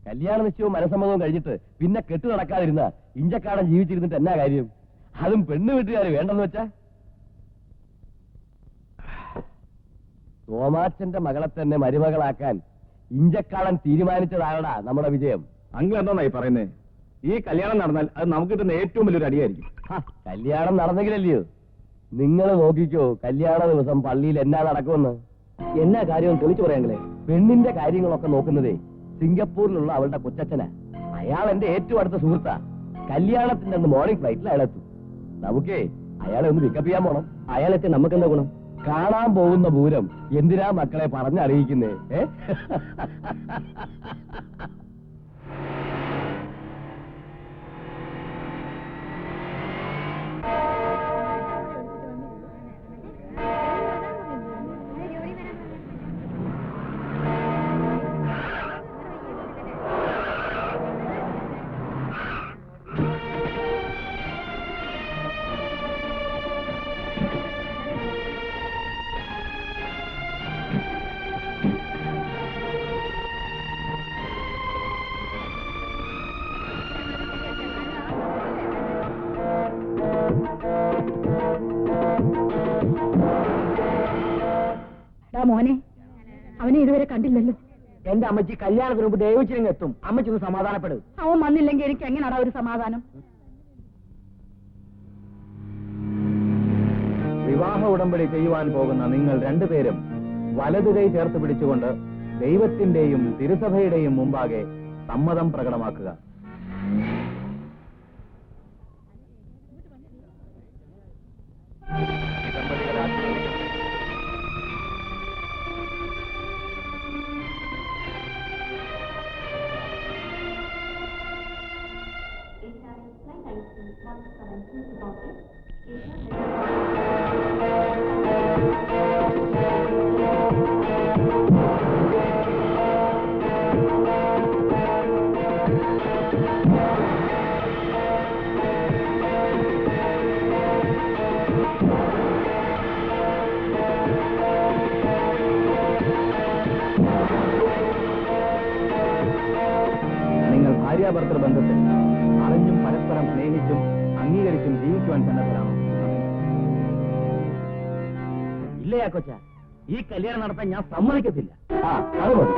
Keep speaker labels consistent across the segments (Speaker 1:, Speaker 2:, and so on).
Speaker 1: കല്യാണ നിശ്ചയവും മനസ്സമ്മതവും കഴിഞ്ഞിട്ട് പിന്നെ കെട്ടു നടക്കാതിരുന്ന ഇഞ്ചക്കാടൻ ജീവിച്ചിരുന്നിട്ട് എന്നാ കാര്യം? അതും പെണ്ണു വീട്ടുകാർ വേണ്ടെന്ന് വെച്ചാ? തോമാച്ചന്റെ മകളെ തന്നെ മരുമകളാക്കാൻ ഇഞ്ചക്കാടൻ തീരുമാനിച്ചതാണടാ നമ്മുടെ വിജയം.
Speaker 2: അങ്കിൾ എന്തായി പറയുന്നേ? ഈ കല്യാണം നടന്നാൽ അത് നമുക്ക് കിട്ടുന്ന ഏറ്റവും വലിയൊരു അടിയായിരിക്കും.
Speaker 1: കല്യാണം നടന്നെങ്കിലല്ലയോ? നിങ്ങൾ നോക്കിക്കോ, കല്യാണ ദിവസം പള്ളിയിൽ എന്നാ നടക്കുമെന്ന്.
Speaker 2: എന്നാ കാര്യം തെളിച്ചു പറയാങ്ങളെ?
Speaker 1: പെണ്ണിന്റെ കാര്യങ്ങളൊക്കെ നോക്കുന്നതേ സിംഗപ്പൂരിലുള്ള അവളുടെ കൊച്ചച്ഛനാ. അയാൾ എന്റെ ഏറ്റവും അടുത്ത സുഹൃത്താ. കല്യാണത്തിന്റെ അന്ന് മോർണിംഗ് ഫ്ലൈറ്റിൽ അയാളെത്തും. നമുക്കേ അയാളെ ഒന്ന് പിക്കപ്പ് ചെയ്യാൻ പോണം.
Speaker 2: അയാളെത്തി നമുക്ക് എന്താ ഗുണം?
Speaker 1: കാണാൻ പോകുന്ന പൂരം എന്തിനാ മക്കളെ പറഞ്ഞറിയിക്കുന്നേ?
Speaker 3: മോനെ, അവനെ ഇതുവരെ കണ്ടില്ലല്ലോ.
Speaker 2: എന്റെ അമ്മച്ചി കല്യാണത്തിന് മുമ്പ് ദൈവച്ചിരിങ്ങ് എത്തും. അമ്മച്ചി ഒന്ന് സമാധാനപ്പെടും.
Speaker 3: അവൻ വന്നില്ലെങ്കിൽ എനിക്ക് എങ്ങനെയാടാ ഒരു സമാധാനം?
Speaker 2: വിവാഹ ഉടമ്പടി ചെയ്യുവാൻ പോകുന്ന നിങ്ങൾ രണ്ടുപേരും വലതു കൈ ചേർത്ത് പിടിച്ചുകൊണ്ട് ദൈവത്തിന്റെയും തിരുസഭയുടെയും മുമ്പാകെ സമ്മതം പ്രകടമാക്കുക. ഭാര്യാഭർത്തൃ ബന്ധത്തിൽ അറിഞ്ഞും പരസ്പരം സ്നേഹിച്ചും അംഗീകരിച്ചും ജീവിക്കുവാൻ സന്നദ്ധരാണോ?
Speaker 1: ഇല്ലയാ കൊച്ച, ഈ കല്യാണം നടത്താൻ ഞാൻ സമ്മതിക്കത്തില്ല. അത് മതി.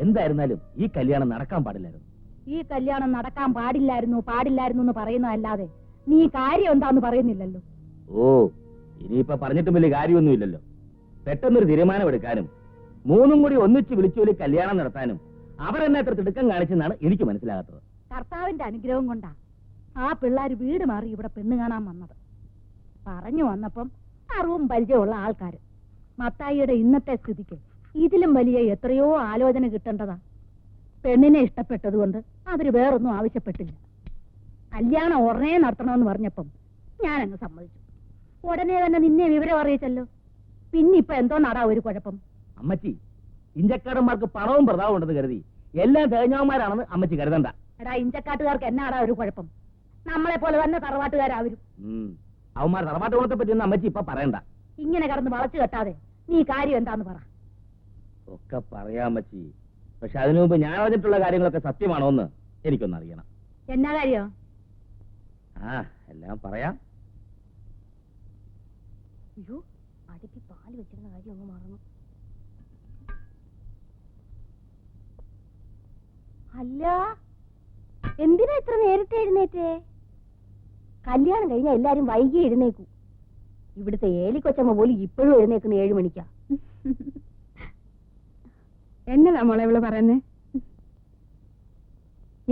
Speaker 1: എന്തായിരുന്നാലും ഈ കല്യാണം നടക്കാൻ പാടില്ലായിരുന്നു.
Speaker 3: ഈ കല്യാണം നടക്കാൻ പാടില്ലായിരുന്നു എന്ന് പറയുന്നതല്ലാതെ നീ കാര്യം എന്താന്ന് പറയുന്നില്ലല്ലോ.
Speaker 1: ഓ, ഇനിയിപ്പൊ പറഞ്ഞിട്ടും വലിയ കാര്യമൊന്നുമില്ലല്ലോ. പെട്ടെന്നൊരു തീരുമാനമെടുക്കാനും മൂന്നും കൂടി ഒന്നിച്ച് വിളിച്ചുപോലി കല്യാണം നടത്താനും അവരെന്നെ എത്ര തിടുക്കം കാണിച്ചെന്നാണ് എനിക്ക് മനസ്സിലാകാത്തത്.
Speaker 3: കർത്താവിന്റെ അനുഗ്രഹം കൊണ്ടാ ആ പിള്ളേർ വീട് മാറി ഇവിടെ പെണ്ണ് കാണാൻ വന്നത്. പറഞ്ഞു വന്നപ്പം അറിവും പരിചയമുള്ള ആൾക്കാര്. മത്തായിയുടെ ഇന്നത്തെ സ്ഥിതിക്ക് ഇതിലും വലിയ എത്രയോ ആലോചന കിട്ടേണ്ടതാ. പെണ്ണിനെ ഇഷ്ടപ്പെട്ടതുകൊണ്ട് അവര് വേറൊന്നും ആവശ്യപ്പെട്ടില്ല. കല്യാണം ഉടനെ നടത്തണമെന്ന് പറഞ്ഞപ്പം ഞാനങ്ങ് സമ്മതിച്ചു. ഉടനെ തന്നെ നിന്നെ വിവരം അറിയിച്ചല്ലോ. പിന്നിപ്പൊ എന്തോ നടാ ഒരു കുഴപ്പം?
Speaker 1: അമ്മച്ചി, ഇഞ്ചക്കാരന്മാർക്ക് പണവും പ്രതാവും ഉണ്ടെന്ന് കരുതി എല്ലാം തേഞ്ഞവന്മാരാണെന്ന് അമ്മച്ചി കരുതണ്ട.
Speaker 3: എടാ, ഇഞ്ചക്കാട്ടുകാർക്ക് എന്നാടാ ഒരു കുഴപ്പം? നമ്മളെ പോലെ തന്നെ തറവാട്ടുകാരാവരും.
Speaker 1: അവന്മാർ തറവാട്ട് ഗുണത്തെ പറ്റിയൊന്നും അമ്മച്ചി ഇപ്പൊ പറയണ്ട.
Speaker 3: ഇങ്ങനെ കടന്ന് വളച്ചു കെട്ടാതെ നീ കാര്യം എന്താന്ന് പറ.
Speaker 1: ഒക്കെ പറയാം അമ്മച്ചി, പക്ഷെ അതിനു മുമ്പ് ഞാൻ അറിഞ്ഞിട്ടുള്ള കാര്യങ്ങളൊക്കെ സത്യമാണോ എന്ന് എനിക്കൊന്ന് അറിയണം.
Speaker 3: എന്നാ കാര്യം?
Speaker 1: എല്ലാം പറയാം.
Speaker 3: അയ്യോ, അടുപ്പി പാല് വെച്ചിരുന്ന കാര്യം അങ്ങ് മറന്നു. അല്ല, എന്തിനാ ഇത്ര നേരത്തെ എഴുന്നേറ്റേ? കല്യാണം കഴിഞ്ഞാൽ എല്ലാരും വൈകി എഴുന്നേക്കൂ. ഇവിടുത്തെ ഏലിക്കൊച്ചമ്മ പോലും ഇപ്പോഴും എഴുന്നേക്കുന്ന 7 മണിക്കാ.
Speaker 4: എന്നതാ മോളെ ഇവള് പറയുന്നേ?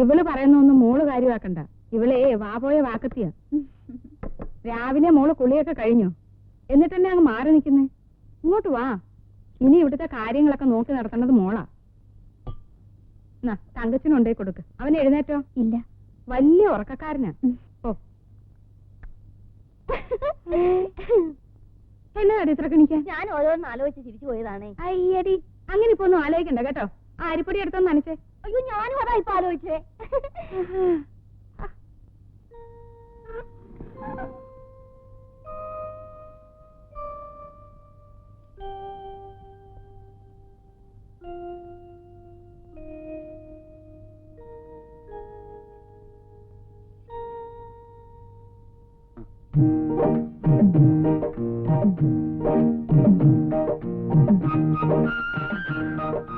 Speaker 3: ഇവള് പറയുന്നൊന്നും മോള് കാര്യമാക്കണ്ട. ഇവളെ വാപോയ വാക്കത്തിയ. രാവിലെ മോള് കുളിയൊക്കെ കഴിഞ്ഞു, എന്നിട്ട് തന്നെ അങ്ങ് മാറി നിൽക്കുന്നേ. ഇങ്ങോട്ട് വാ, ഇനി ഇവിടുത്തെ കാര്യങ്ങളൊക്കെ നോക്കി നടത്തേണ്ടത് മോളാ. തങ്കച്ചിനുണ്ടേ കൊടുക്ക്. അവൻ എഴുന്നേറ്റോ? ഇല്ല, വലിയ ഉറക്കക്കാരനാ. ഓ എന്നാ ഇത്ര കണിക്കാൻ?
Speaker 4: ഞാൻ ഓരോന്ന് ആലോചിച്ച് ചിരിച്ചു പോയതാണേ.
Speaker 3: അയ്യടി, അങ്ങനെ ഇപ്പൊ ഒന്നും ആലോചിക്കണ്ട കേട്ടോ. ആ അരിപ്പൊടി എടുത്തൊന്ന് നനച്ചേ.
Speaker 4: അയ്യോ, ഞാനും അതാ ഇപ്പൊ ആലോചിച്ചേ.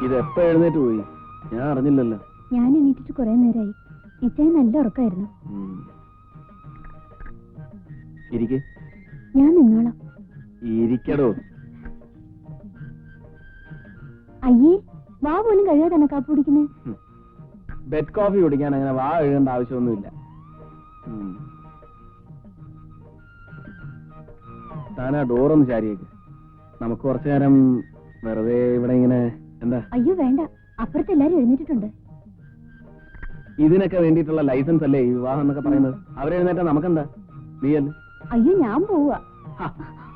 Speaker 2: ഇതെപ്പോ എഴുന്നേറ്റ് പോയി? ഞാൻ അറിഞ്ഞില്ലല്ലോ.
Speaker 4: ഞാൻ എണീറ്റിട്ട് കുറെ നേരമായി. ഇച്ചായി നല്ല ഉറക്കമായിരുന്നു.
Speaker 2: ഇരിക്കെ.
Speaker 4: ഞാൻ നിന്നോളാം.
Speaker 2: ഇരിക്കടോ.
Speaker 4: അയ്യേ, വാ പോലും കഴിയാതെ തന്നെ കാപ്പി കുടിക്കുന്നത്.
Speaker 2: ബെഡ് കോഫി കുടിക്കാൻ അങ്ങനെ വാ എഴുതേണ്ട ആവശ്യമൊന്നുമില്ല. താനാ ഡോറൊന്ന് ചാരിയേക്ക്. നമുക്ക് കുറച്ചു നേരം വെറുതെ ഇവിടെ ഇങ്ങനെ. എന്താ?
Speaker 4: അയ്യോ വേണ്ട, അപ്പുറത്ത് എല്ലാരും എഴുന്നേറ്റിട്ടുണ്ട്.
Speaker 2: ഇതിനൊക്കെ വേണ്ടിയിട്ടുള്ള ലൈസൻസ് അല്ലേ ഈ വിവാഹം എന്നൊക്കെ പറയുന്നത്? അവരെഴുന്നേറ്റാ നമുക്കെന്താ? നീ അല്ലേ?
Speaker 4: അയ്യോ, ഞാൻ പോവാ.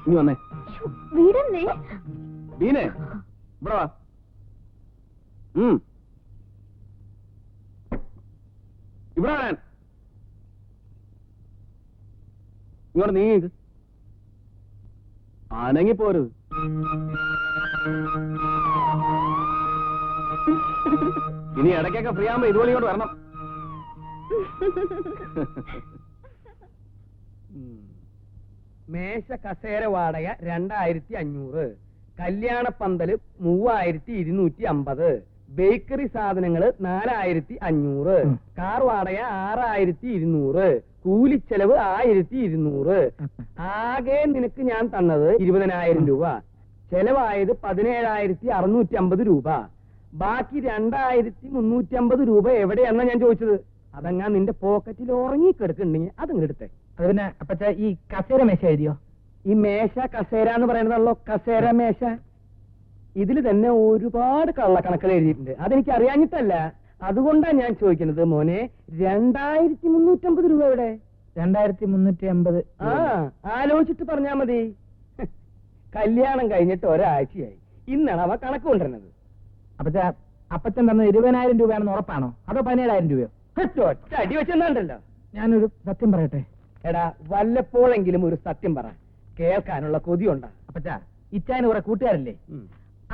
Speaker 2: നീ വന്നേ.
Speaker 4: വീടന്നേ.
Speaker 2: ബീനെ, ഇവിടെ വാ. ഇവിടെ വരാൻ. ഇങ്ങോട്ട് നീങ്ങി. അനങ്ങിപ്പോരുത്. ഇനി ഇടയ്ക്കൊക്കെ ഫ്രീ ആകുമ്പോ ഇതുപോലെ ഇങ്ങോട്ട് വരണം.
Speaker 1: മേശ കസേര വാടക 2500, കല്യാണപ്പന്തല് 3250, ബേക്കറി സാധനങ്ങള് 4500, കാർ വാടക 6200, കൂലിച്ചെലവ് 1200. ആകെ നിനക്ക് ഞാൻ തന്നത് 20,000 രൂപ. ചെലവായത് 17,650 രൂപ. ബാക്കി 2,350 രൂപ എവിടെയാണെന്നാ ഞാൻ ചോദിച്ചത്. അതങ്ങാ നിന്റെ പോക്കറ്റിൽ ഉറങ്ങിക്കെടുക്കുന്നുണ്ടെങ്കിൽ അതങ്ങ് എടുത്തേ.
Speaker 5: അത് പിന്നെ അപ്പച്ച ഈ കസേര മേശ എഴുതിയോ?
Speaker 1: ഈ മേശ കസേര എന്ന് പറയുന്നതല്ലോ കസേര മേശ. ഇതിൽ തന്നെ ഒരുപാട് കള്ളക്കണക്കുകൾ എഴുതിയിട്ടുണ്ട്. അതെനിക്ക് അറിയാഞ്ഞിട്ടല്ല, അതുകൊണ്ടാണ് ഞാൻ ചോദിക്കുന്നത്. മോനെ, 2,350 രൂപ എവിടെ?
Speaker 5: 2,350.
Speaker 1: ആ, ആലോചിച്ചിട്ട് പറഞ്ഞാ മതി. കല്യാണം കഴിഞ്ഞിട്ട് ഒരാഴ്ചയായി. ഇന്നാണ് അവ കണക്ക് കൊണ്ടുവരുന്നത്.
Speaker 5: അപ്പച്ച അപ്പച്ചൻ തന്നത് 20,000 രൂപയാണെന്ന് ഉറപ്പാണോ അതോ 17,000 രൂപയോ?
Speaker 1: ഒറ്റ അടി വെച്ചെന്നാണ്ടല്ലോ.
Speaker 5: ഞാനൊരു സത്യം പറയട്ടെ.
Speaker 1: എടാ, വല്ലപ്പോഴെങ്കിലും ഒരു സത്യം പറ, കേൾക്കാനുള്ള കൊതിയുണ്ടാ.
Speaker 5: അപ്പച്ച, ഇച്ചായന് കുറെ കൂട്ടുകാരല്ലേ?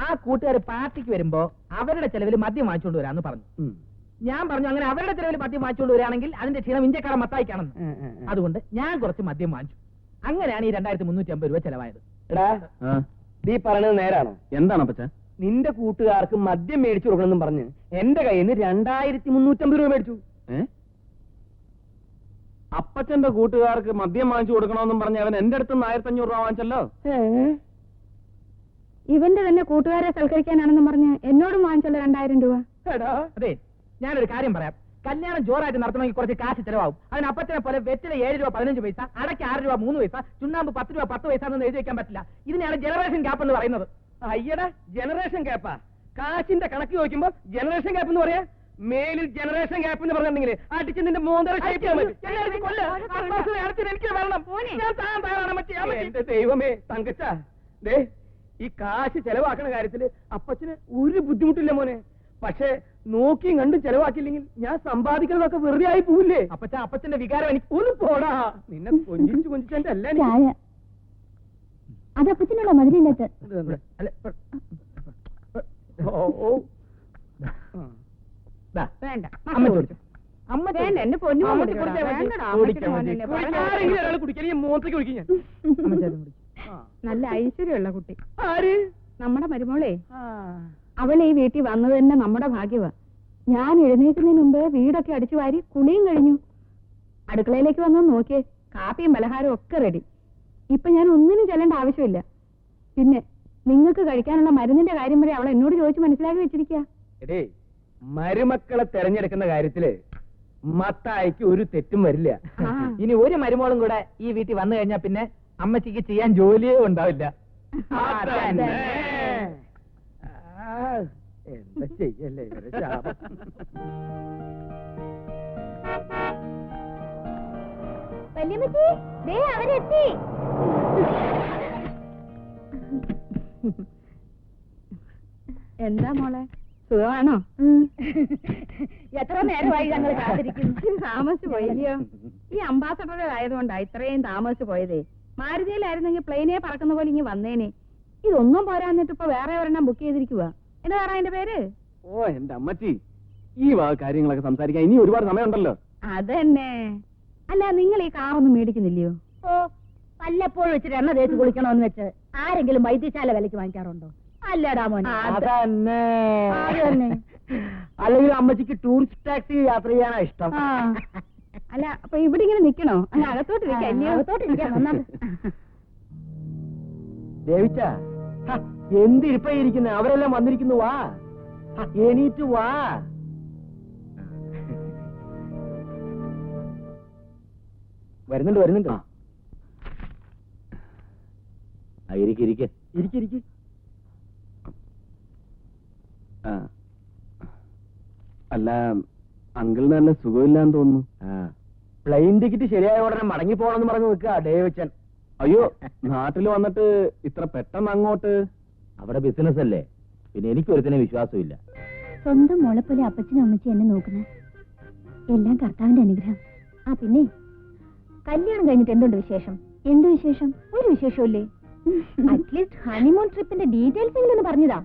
Speaker 5: ആ കൂട്ടുകാർ പാർട്ടിക്ക് വരുമ്പോ അവരുടെ ചെലവിൽ മദ്യം വാങ്ങിച്ചുകൊണ്ട് വരാന്ന് പറഞ്ഞു. ഞാൻ പറഞ്ഞു, അങ്ങനെ അവരുടെ ചെലവിൽ മദ്യം വാങ്ങിച്ചുകൊണ്ട് വരികയാണെങ്കിൽ അതിന്റെ ക്ഷീണം ഇന്ത്യക്കാരൻ മത്തായിക്കാണെന്ന്. അതുകൊണ്ട് ഞാൻ കുറച്ച് മദ്യം വാങ്ങിച്ചു. അങ്ങനെയാണ് ഈ 2,350 രൂപ ചെലവായത്.
Speaker 1: എടാ, നീ പറഞ്ഞത് നേരാണോ?
Speaker 2: എന്താണ് അപ്പച്ച?
Speaker 1: നിന്റെ കൂട്ടുകാർക്ക് മദ്യം മേടിച്ചു കൊടുക്കണമെന്നും പറഞ്ഞ് എന്റെ കയ്യിൽ നിന്ന് 2,350 രൂപ മേടിച്ചു.
Speaker 2: അപ്പച്ചന്റെ കൂട്ടുകാർക്ക് മദ്യം വാങ്ങിച്ചു കൊടുക്കണമെന്നും പറഞ്ഞ് അവൻ എന്റെ അടുത്ത് 1,500 രൂപ വാങ്ങിച്ചല്ലോ.
Speaker 3: ഇവന്റെ തന്നെ കൂട്ടുകാരെ സൽക്കരിക്കാനാണെന്ന് പറഞ്ഞ് എന്നോടും വാങ്ങിച്ചല്ലോ 2,000 രൂപ.
Speaker 5: അതെ, ഞാനൊരു കാര്യം പറയാം. കല്യാണം ജോറായിട്ട് നടത്തണമെങ്കിൽ കുറച്ച് കാശ് ചെലവാകും. അതിന് അപ്പച്ചനെ പോലെ വെറ്റില 7 രൂപ 15 പൈസ, അടയ്ക്ക് 6 രൂപ 3 പൈസ, ചുണ്ണാമ്പ് 10 രൂപ 10 പൈസ എന്നൊന്നും എഴുതി വെക്കാൻ പറ്റില്ല. ഇതിനെയാണ് ജനറേഷൻ ഗ്യാപ്പ് എന്ന് പറയുന്നത്.
Speaker 1: അയ്യടാ, ജനറേഷൻ ഗ്യാപ്പാ? കാശിന്റെ കണക്ക് ചോദിക്കുമ്പോ ജനറേഷൻ ഗ്യാപ്പ് എന്ന് പറയാ? മേലിൽ ജനറേഷൻ ഗ്യാപ്പ് എന്ന് പറഞ്ഞിട്ടുണ്ടെങ്കിൽ അടിച്ച് നിന്റെ മോന്തര ഷേപ്പ്. എന്റെ ദൈവമേ, തങ്കച്ച, ദേ, ഈ കാശ് ചെലവാക്കണ കാര്യത്തില് അപ്പച്ചന് ഒരു ബുദ്ധിമുട്ടില്ല മോനെ. പക്ഷെ നോക്കിയും കണ്ടും ചെലവാക്കിയില്ലെങ്കിൽ ഞാൻ സമ്പാദിക്കുന്നതൊക്കെ വെറുതെ ആയി പോവില്ലേ?
Speaker 5: അപ്പച്ചന്റെ വികാരം എനിക്ക്
Speaker 1: ഒന്ന് പോടാ. നിന്നെ കൊഞ്ചിച്ചു കൊഞ്ചിച്ചെന്റെ അല്ല.
Speaker 4: അത് അപ്പച്ചനുള്ള മധുരമില്ലാത്ത.
Speaker 3: വേണ്ട,
Speaker 5: അമ്മ ചോദിച്ചു.
Speaker 3: അമ്മ വേണ്ട, എന്റെ പൊന്നു
Speaker 1: മോത്തേക്ക് കുടിക്കും ഞാൻ.
Speaker 3: നല്ല ഐശ്വര്യമുള്ള കുട്ടി.
Speaker 1: ആര്?
Speaker 3: നമ്മുടെ മരുമോളെ. അവൾ ഈ വീട്ടിൽ വന്നത് തന്നെ നമ്മുടെ ഭാഗ്യവാ. ഞാൻ എഴുന്നേൽക്കുന്നതിന് മുമ്പ് വീടൊക്കെ അടിച്ചു വാരി കുളിയും കഴിഞ്ഞു. അടുക്കളയിലേക്ക് വന്നു നോക്കിയേ, കാപ്പിയും പലഹാരവും ഒക്കെ റെഡി. ഇപ്പൊ ഞാൻ ഒന്നിനും ചെല്ലേണ്ട ആവശ്യമില്ല. പിന്നെ നിങ്ങൾക്ക് കഴിക്കാനുള്ള മരുന്നിന്റെ കാര്യം വരെ അവൾ എന്നോട് ചോദിച്ച് മനസ്സിലാക്കി വെച്ചിരിക്കുക.
Speaker 1: മരുമക്കളെ തെരഞ്ഞെടുക്കുന്ന കാര്യത്തില് മത്തായിക്ക് ഒരു തെറ്റും വരില്ല.
Speaker 5: ഇനി ഒരു മരുമോളും കൂടെ ഈ വീട്ടിൽ വന്നു കഴിഞ്ഞാൽ പിന്നെ അമ്മച്ചിക്ക് ചെയ്യാൻ ജോലിയേ ഉണ്ടാവില്ല.
Speaker 1: അതന്നെ. എന്താ ചെയ്യല്ലേ ഇവരെ ശാപം.
Speaker 4: വല്യമ്മച്ചി, ദേ അവരെത്തി.
Speaker 3: എന്താ മോളെ, സുഖമാണോ?
Speaker 4: എത്ര നേരമായി ഞങ്ങൾ കാത്തിരിക്കുന്നു.
Speaker 3: താമസിച്ചു പോയില്ലയോ? ഈ അംബാസഡർ ആയതുകൊണ്ടാ ഇത്രയും താമസിച്ചു പോയതേ. മാരുതിയിലായിരുന്നെങ്കിൽ പ്ലെയിനെ പറക്കുന്ന പോലെ ഇങ്ങ് വന്നേനെ. ഇതൊന്നും പോരാന്നിട്ട് ഇപ്പൊ വേറെ ഒരെണ്ണം ബുക്ക് ചെയ്തിരിക്കുക. എന്താ പറ അതിന്റെ പേര്?
Speaker 2: ഓ എന്റെ അമ്മച്ചി, ഈ കാര്യങ്ങളൊക്കെ സംസാരിക്കാൻ ഇനി ഒരുപാട് സമയമുണ്ടല്ലോ.
Speaker 3: അതന്നെ. അല്ല, നിങ്ങൾ ഈ കാറൊന്നും മേടിക്കുന്നില്ലയോ?
Speaker 4: ഓ, വല്ലപ്പോഴും വെച്ചിട്ട് എണ്ണ തേച്ച് കുളിക്കണമെന്ന് വെച്ച് ആരെങ്കിലും വൈദ്യശാല വിലക്ക് വാങ്ങിക്കാറുണ്ടോ? അല്ലടാ മോനെ.
Speaker 1: അതന്നെ.
Speaker 4: അതന്നെ.
Speaker 1: അല്ലെങ്കിൽ അമ്മച്ചിക്ക് ടൂറിസ്റ്റ് ടാക്സി യാത്ര ചെയ്യാനാ ഇഷ്ടം.
Speaker 3: അല്ല, അപ്പൊ ഇവിടെ ഇങ്ങനെ നിക്കണോ? അങ്ങ് അകത്തോട്ടിരിക്കാൻ
Speaker 4: വന്നത്.
Speaker 1: ദേവിച്ച, എന്തിരിപ്പ ഇരിക്കുന്ന? അവരെല്ലാം വന്നിരിക്കുന്നു. വാ, എണീറ്റ് വാ. വരുന്നുണ്ട് വരുന്നുണ്ട്. ഇരിക്കിരിക്ക്.
Speaker 2: അല്ല, അങ്കിളിന് നല്ല സുഖമില്ലാന്ന് തോന്നുന്നു.
Speaker 1: പ്ലെയിൻ ടിക്കറ്റ് ശരിയായ ഉടനെ മടങ്ങി പോകണമെന്ന് പറഞ്ഞു നിൽക്കുക ഡേവിച്ചൻ.
Speaker 2: അയ്യോ, നാട്ടിൽ വന്നിട്ട് ഇത്ര പെട്ടെന്ന് അങ്ങോട്ട്?
Speaker 6: അവിടെ ബിസിനസ് അല്ലേ, പിന്നെ എനിക്കൊരുത്തിനെ വിശ്വാസമില്ല.
Speaker 4: സ്വന്തം മോളെ പോലെ അപ്പച്ചനും അമ്മച്ചി എന്നെ നോക്കുന്നത് എല്ലാം കർത്താവിന്റെ അനുഗ്രഹം. ആ പിന്നെ കല്യാണം കഴിഞ്ഞിട്ട് എന്തുണ്ട് വിശേഷം? എന്ത് വിശേഷം? ഒരു വിശേഷമില്ലേ? അറ്റ്ലീസ്റ്റ് ഹണിമൂൺ ട്രിപ്പിന്റെ ഡീറ്റെയിൽസ് എങ്കിലും ഒന്ന് പറഞ്ഞതാ.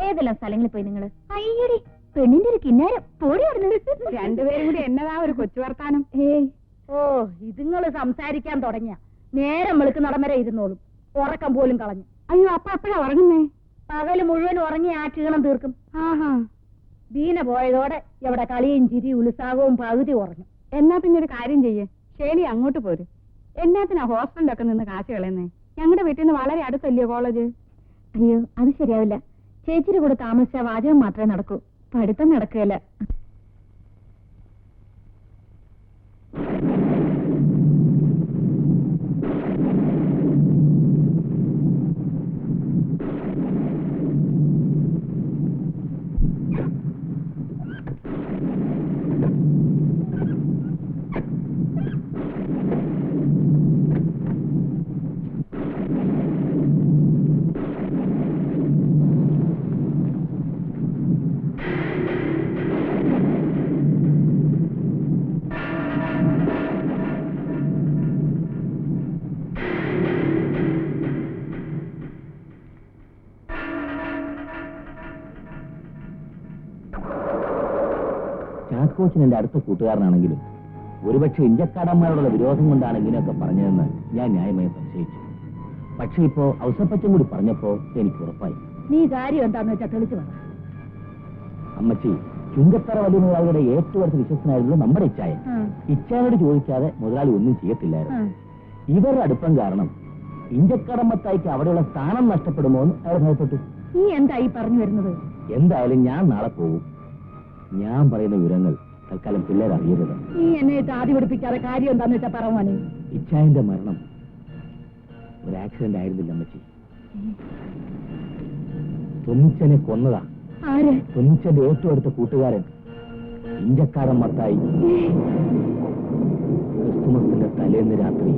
Speaker 4: ഏതെല്ലാം സ്ഥലങ്ങളിൽ പോയി നിങ്ങള്? അയ്യടി, പെണ്ണിന്റെ ഒരു കിന്നാരം പോടി.
Speaker 3: രണ്ടുപേരും കൂടി എന്നതാ ഒരു കൊച്ചു വർത്താനം.
Speaker 4: ഓ, ഇതുങ്ങള് സംസാരിക്കാൻ തുടങ്ങിയ നേരം വെളുക്ക് നടമര ഇരുന്നോളും. ഉറക്കം പോലും കളഞ്ഞു.
Speaker 3: അയ്യോ, അപ്പൊ അപ്പഴാ ഉറങ്ങുന്നേ?
Speaker 4: പകല് മുഴുവൻ ഉറങ്ങി ആ ക്ഷീണം തീർക്കും.
Speaker 3: ആഹാ.
Speaker 4: ദീന പോയതോടെ എവിടെ കളിയും ചിരി ഉത്സാഹവും പകുതി ഉറങ്ങും.
Speaker 3: എന്നാ പിന്നെ ഒരു കാര്യം ചെയ്യേ, ശരി അങ്ങോട്ട് പോര്. എന്നാത്തിനാ ഹോസ്റ്റലിലൊക്കെ നിന്ന് കാശ് കളയുന്നേ? ഞങ്ങളുടെ വീട്ടിൽ നിന്ന് വളരെ അടുത്തല്ലയോ കോളേജ്?
Speaker 4: അയ്യോ, അത് ശരിയാവില്ല. ചേച്ചിയുടെ കൂടെ താമസിച്ച വാചകം മാത്രമേ നടക്കൂ, പഠിത്തം നടക്കുകയല്ല.
Speaker 6: ചാക്കോച്ചൻ എന്റെ അടുത്ത കൂട്ടുകാരനാണെങ്കിലും ഒരുപക്ഷെ ഇഞ്ചക്കാടന്മാരോടുള്ള വിരോധം കൊണ്ടാണ് ഇങ്ങനെയൊക്കെ പറഞ്ഞതെന്ന് ഞാൻ ന്യായമായി സംശയിച്ചു. പക്ഷെ ഇപ്പോ ഔസപ്പച്ചൻ കൂടി പറഞ്ഞപ്പോ എനിക്ക് ഉറപ്പായി.
Speaker 4: നീ കാര്യം എന്താന്ന് വെച്ചാൽ തെളിച്ചു പറ.
Speaker 6: അമ്മച്ചി, ചുങ്കത്തറ വലിയ മുതലാളിയുടെ ഏറ്റവും അടുത്ത വിശ്വസനായിരുന്നു നമ്മുടെ ഇച്ചായൻ. ഇച്ചായനോട് ചോദിക്കാതെ മുതലാളി ഒന്നും ചെയ്യത്തില്ലായിരുന്നു. ഇവരുടെ അടുപ്പം കാരണം ഇഞ്ചക്കടമ്പത്തായിക്ക് അവിടെയുള്ള സ്ഥാനം നഷ്ടപ്പെടുമോ എന്ന് അയാൾ ഭയപ്പെട്ടു.
Speaker 4: നീ എന്തായി പറഞ്ഞു വരുന്നത്?
Speaker 6: എന്തായാലും ഞാൻ നാളെ പോകും. ഞാൻ പറയുന്ന വിവരങ്ങൾ തൽക്കാലം പിള്ളേർ അറിയരുത്.
Speaker 4: നീ എന്നെ ആദ്യ പിടിപ്പിക്കാതെ കാര്യം എന്താന്ന് വെച്ചാ പറ മോനെ.
Speaker 6: ഇച്ചായന്റെ മരണം ഒരു ആക്സിഡന്റ് ആയിരുന്നില്ല അമ്മച്ചി. തൊന്നിച്ചനെ കൊന്നതാ.
Speaker 4: ആര്?
Speaker 6: തൊന്നിച്ചന്റെ ഏറ്റവും അടുത്ത കൂട്ടുകാരൻ ഇഞ്ചക്കാടൻ മത്തായി. ക്രിസ്തുമസിന്റെ തലേന്ന് രാത്രി